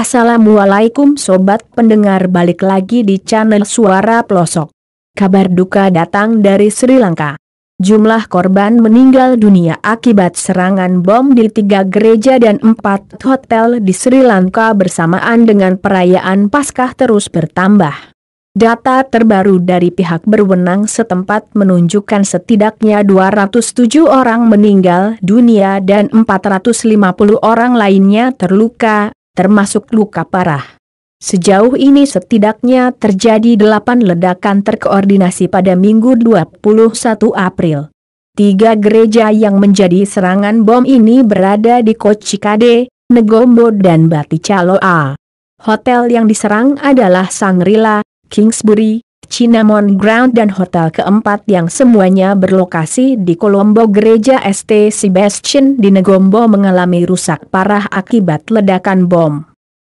Assalamualaikum sobat pendengar, balik lagi di channel Suara Pelosok. Kabar duka datang dari Sri Lanka. Jumlah korban meninggal dunia akibat serangan bom di 3 gereja dan 4 hotel di Sri Lanka bersamaan dengan perayaan Paskah terus bertambah. Data terbaru dari pihak berwenang setempat menunjukkan setidaknya 207 orang meninggal dunia dan 450 orang lainnya terluka, termasuk luka parah. Sejauh ini setidaknya terjadi 8 ledakan terkoordinasi pada Minggu 21 April. 3 gereja yang menjadi serangan bom ini berada di Kochikade, Negombo dan Batticaloa. Hotel yang diserang adalah Shangri-La, Kingsbury, Cinnamon Ground dan hotel keempat yang semuanya berlokasi di Colombo. Gereja St. Sebastian di Negombo mengalami rusak parah akibat ledakan bom.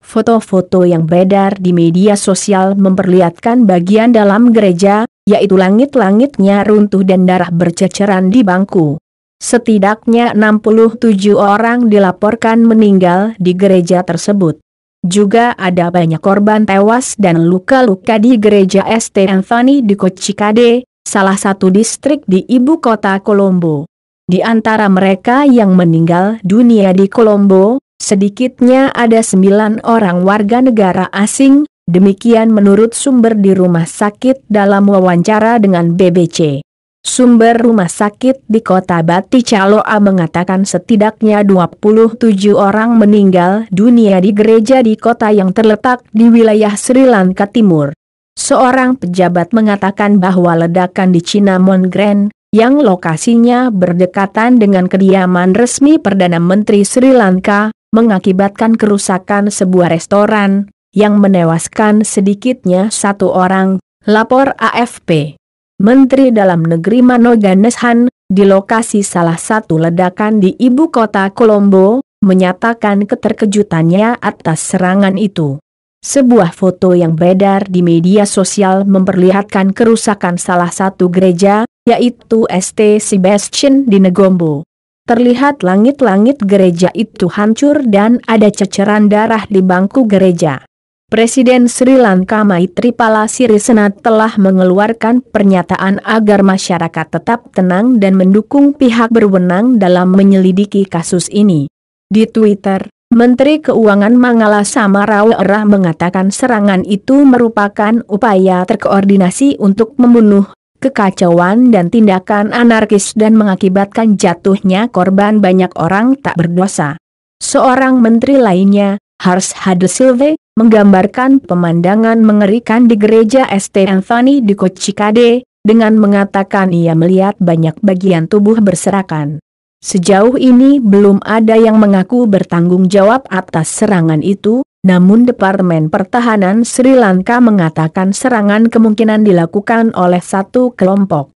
Foto-foto yang beredar di media sosial memperlihatkan bagian dalam gereja, yaitu langit-langitnya runtuh dan darah berceceran di bangku. Setidaknya 67 orang dilaporkan meninggal di gereja tersebut. Juga ada banyak korban tewas dan luka-luka di gereja St. Anthony di Kochikade, salah satu distrik di ibu kota Colombo. Di antara mereka yang meninggal dunia di Colombo, sedikitnya ada 9 orang warga negara asing, demikian menurut sumber di rumah sakit dalam wawancara dengan BBC. Sumber rumah sakit di kota Batticaloa mengatakan setidaknya 27 orang meninggal dunia di gereja di kota yang terletak di wilayah Sri Lanka Timur. Seorang pejabat mengatakan bahwa ledakan di Cinnamon Grand, yang lokasinya berdekatan dengan kediaman resmi Perdana Menteri Sri Lanka, mengakibatkan kerusakan sebuah restoran, yang menewaskan sedikitnya 1 orang, lapor AFP. Menteri Dalam Negeri Mano Ganeshan, di lokasi salah satu ledakan di ibu kota Colombo, menyatakan keterkejutannya atas serangan itu. Sebuah foto yang beredar di media sosial memperlihatkan kerusakan salah satu gereja, yaitu St. Sebastian di Negombo. Terlihat langit-langit gereja itu hancur dan ada ceceran darah di bangku gereja. Presiden Sri Lanka Maithripala Sirisena telah mengeluarkan pernyataan agar masyarakat tetap tenang dan mendukung pihak berwenang dalam menyelidiki kasus ini. Di Twitter, Menteri Keuangan Mangala Samarawira mengatakan serangan itu merupakan upaya terkoordinasi untuk membunuh, kekacauan dan tindakan anarkis dan mengakibatkan jatuhnya korban banyak orang tak berdosa. Seorang menteri lainnya, Harsh Hadesilve, menggambarkan pemandangan mengerikan di gereja St. Anthony di Kochikade, dengan mengatakan ia melihat banyak bagian tubuh berserakan. Sejauh ini belum ada yang mengaku bertanggung jawab atas serangan itu, namun Departemen Pertahanan Sri Lanka mengatakan serangan kemungkinan dilakukan oleh satu kelompok.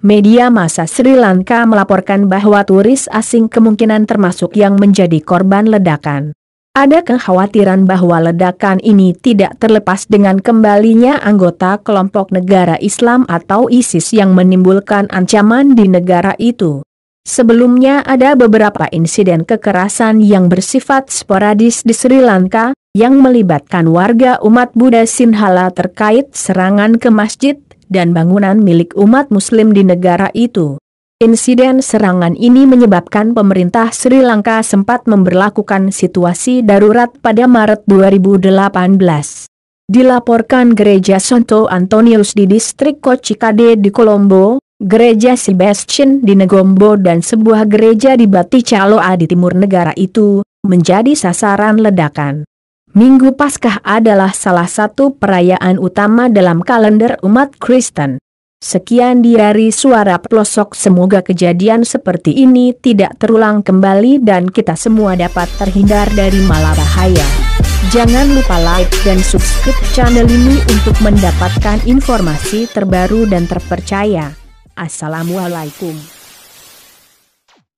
Media massa Sri Lanka melaporkan bahwa turis asing kemungkinan termasuk yang menjadi korban ledakan. Ada kekhawatiran bahwa ledakan ini tidak terlepas dengan kembalinya anggota kelompok negara Islam atau ISIS yang menimbulkan ancaman di negara itu. Sebelumnya ada beberapa insiden kekerasan yang bersifat sporadis di Sri Lanka, yang melibatkan warga umat Buddha Sinhala terkait serangan ke masjid dan bangunan milik umat Muslim di negara itu. Insiden serangan ini menyebabkan pemerintah Sri Lanka sempat memberlakukan situasi darurat pada Maret 2018. Dilaporkan gereja Santo Antonius di distrik Kochikade di Colombo, gereja Sebastian di Negombo dan sebuah gereja di Batticaloa di timur negara itu, menjadi sasaran ledakan. Minggu Paskah adalah salah satu perayaan utama dalam kalender umat Kristen. Sekian dari Suara Pelosok, semoga kejadian seperti ini tidak terulang kembali dan kita semua dapat terhindar dari malapetaka. Jangan lupa like dan subscribe channel ini untuk mendapatkan informasi terbaru dan terpercaya. Assalamualaikum.